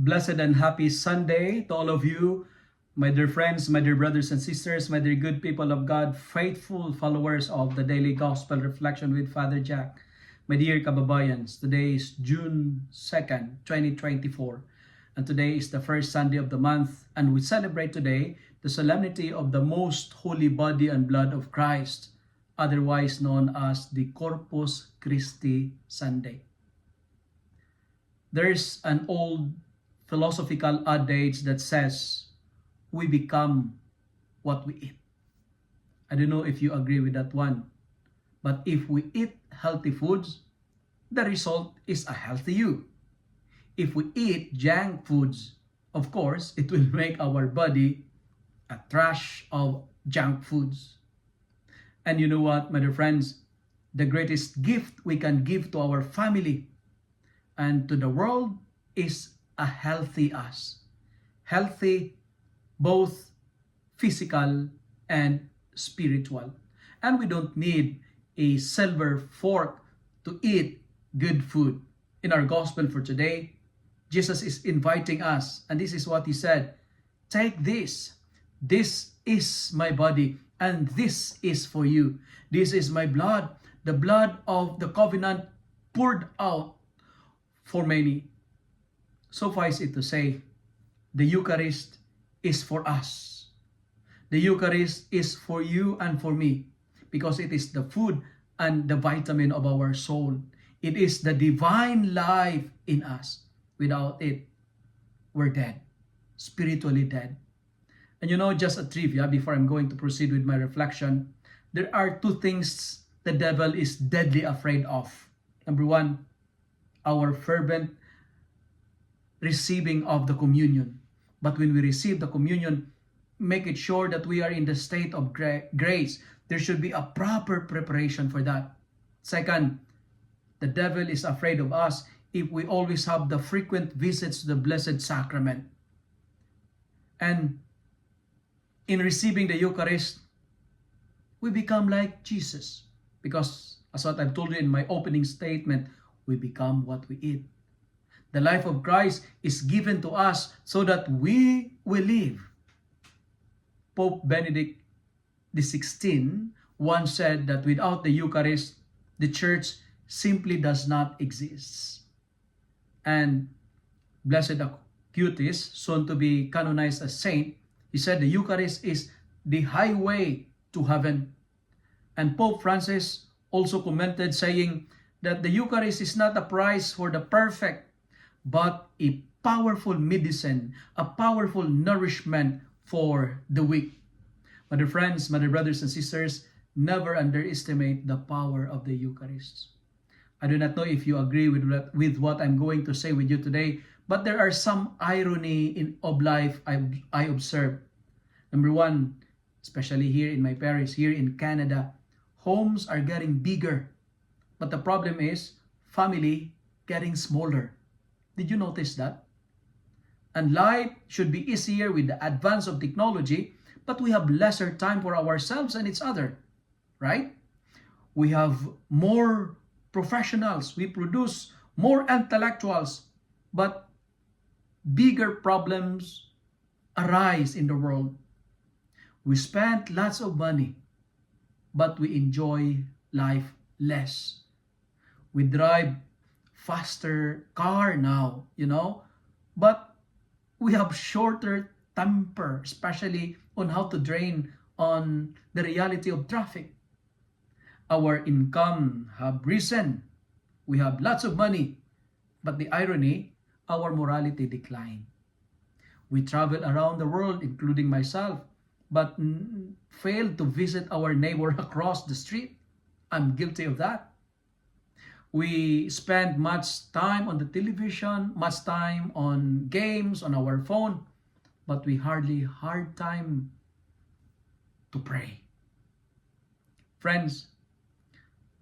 Blessed and happy Sunday to all of you, my dear friends, my dear brothers and sisters, my dear good people of God, faithful followers of the Daily Gospel Reflection with Father Jack. My dear kababayans, today is June 2nd, 2024, and today is the first Sunday of the month, and we celebrate today the solemnity of the most holy body and blood of Christ, otherwise known as the Corpus Christi Sunday. There's an old philosophical adage that says, we become what we eat. I don't know if you agree with that one. But if we eat healthy foods, the result is a healthy you. If we eat junk foods, of course, it will make our body a trash of junk foods. And you know what, my dear friends? The greatest gift we can give to our family and to the world is a healthy us. Healthy, both physical and spiritual. And we don't need a silver fork to eat good food. In our gospel for today, Jesus is inviting us, and this is what he said, take this. This is my body, and this is for you. This is my blood, the blood of the covenant poured out for many. Suffice it to say, the Eucharist is for us. The Eucharist is for you and for me because it is the food and the vitamin of our soul. It is the divine life in us. Without it, we're dead, spiritually dead. And you know, just a trivia before I'm going to proceed with my reflection, there are two things the devil is deadly afraid of. Number one, our fervent receiving of the communion. But when we receive the communion, make it sure that we are in the state of grace. There should be a proper preparation for that. Second, the devil is afraid of us if we always have the frequent visits to the Blessed Sacrament. And in receiving the Eucharist, we become like Jesus. Because, as what I've told you in my opening statement, we become what we eat. The life of Christ is given to us so that we will live. Pope Benedict XVI once said that without the Eucharist, the Church simply does not exist. And Blessed Acutis, soon to be canonized as saint, he said the Eucharist is the highway to heaven. And Pope Francis also commented saying that the Eucharist is not a prize for the perfect, but a powerful medicine, a powerful nourishment for the weak. My dear friends, my dear brothers and sisters, never underestimate the power of the Eucharist. I do not know if you agree with what I'm going to say with you today, but there are some irony of life I observe. Number one, especially here in my parish, here in Canada, homes are getting bigger, but the problem is family getting smaller. Did you notice that? And life should be easier with the advance of technology, but we have lesser time for ourselves and each other, right? We have more professionals, we produce more intellectuals, but bigger problems arise in the world. We spend lots of money, but we enjoy life less. We drive faster car now, but we have shorter temper, especially on how to drain on the reality of traffic. Our income have risen. We have lots of money, but the irony, our morality decline. We travel around the world, including myself, but fail to visit our neighbor across the street. I'm guilty of that. We spend much time on the television, much time on games, on our phone, but we hardly hard time to pray. Friends,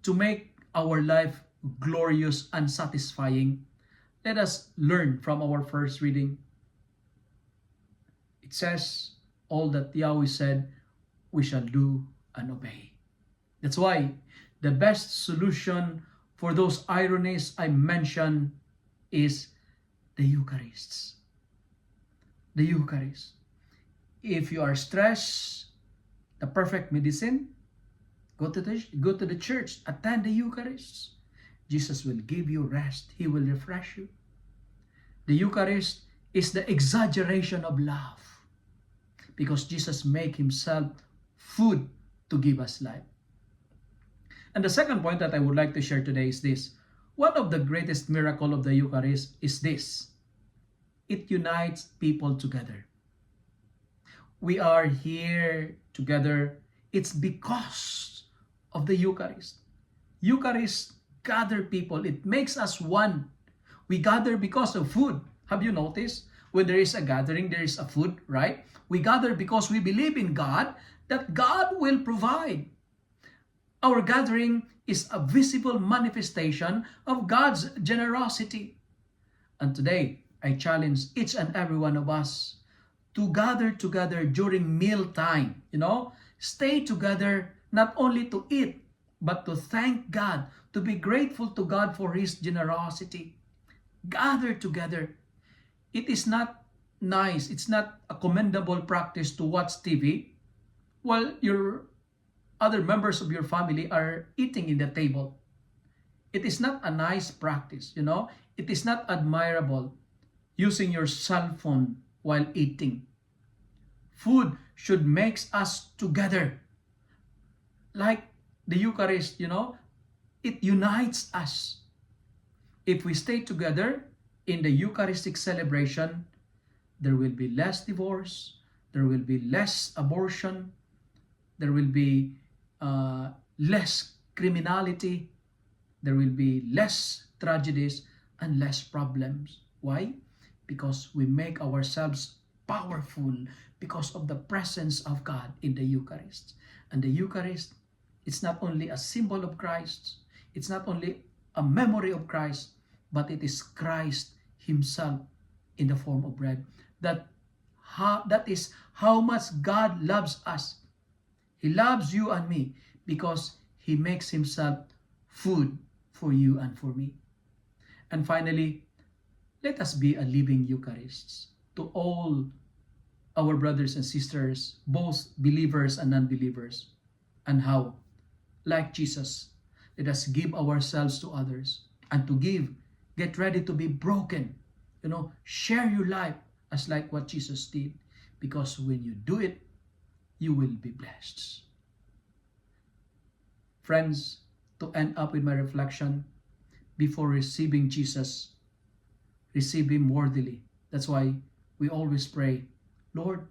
to make our life glorious and satisfying, let us learn from our first reading. It says, all that Yahweh said, we shall do and obey. That's why the best solution for those ironies I mentioned is the Eucharist. the Eucharist. If you are stressed, the perfect medicine, go to the church, attend the Eucharist. Jesus will give you rest. He will refresh you. The Eucharist is the exaggeration of love, because Jesus made himself food to give us life. And the second point that I would like to share today is this. One of the greatest miracles of the Eucharist is this. It unites people together. We are here together. It's because of the Eucharist. Eucharist gather people. It makes us one. We gather because of food. Have you noticed? When there is a gathering, there is a food, right? We gather because we believe in God, that God will provide. Our gathering is a visible manifestation of God's generosity. And today, I challenge each and every one of us to gather together during meal time. Stay together not only to eat, but to thank God, to be grateful to God for His generosity. Gather together. It is not nice, it's not a commendable practice to watch TV while your other members of your family are eating in the table. It is not a nice practice, It is not admirable using your cell phone while eating. Food should make us together. Like the Eucharist, it unites us. If we stay together in the Eucharistic celebration, there will be less divorce, there will be less abortion, there will be less criminality, there will be less tragedies and less problems. Why? Because we make ourselves powerful because of the presence of God in the Eucharist. And the Eucharist, it's not only a symbol of Christ, it's not only a memory of Christ, but it is Christ Himself in the form of bread. That is how much God loves us. He loves you and me because He makes Himself food for you and for me. And finally, let us be a living Eucharists to all our brothers and sisters, both believers and non-believers. And how? Like Jesus, let us give ourselves to others. And to give, get ready to be broken. Share your life as like what Jesus did. Because when you do it, you will be blessed. Friends, to end up with my reflection, before receiving Jesus, receive Him worthily. That's why we always pray, Lord,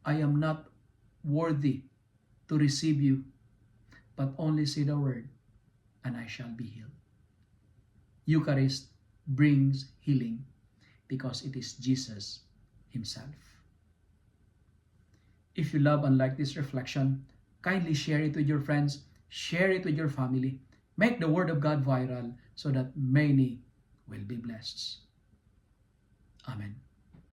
I am not worthy to receive you, but only say the word, and I shall be healed. Eucharist brings healing because it is Jesus Himself. If you love and like this reflection, kindly share it with your friends, share it with your family, make the Word of God viral so that many will be blessed. Amen.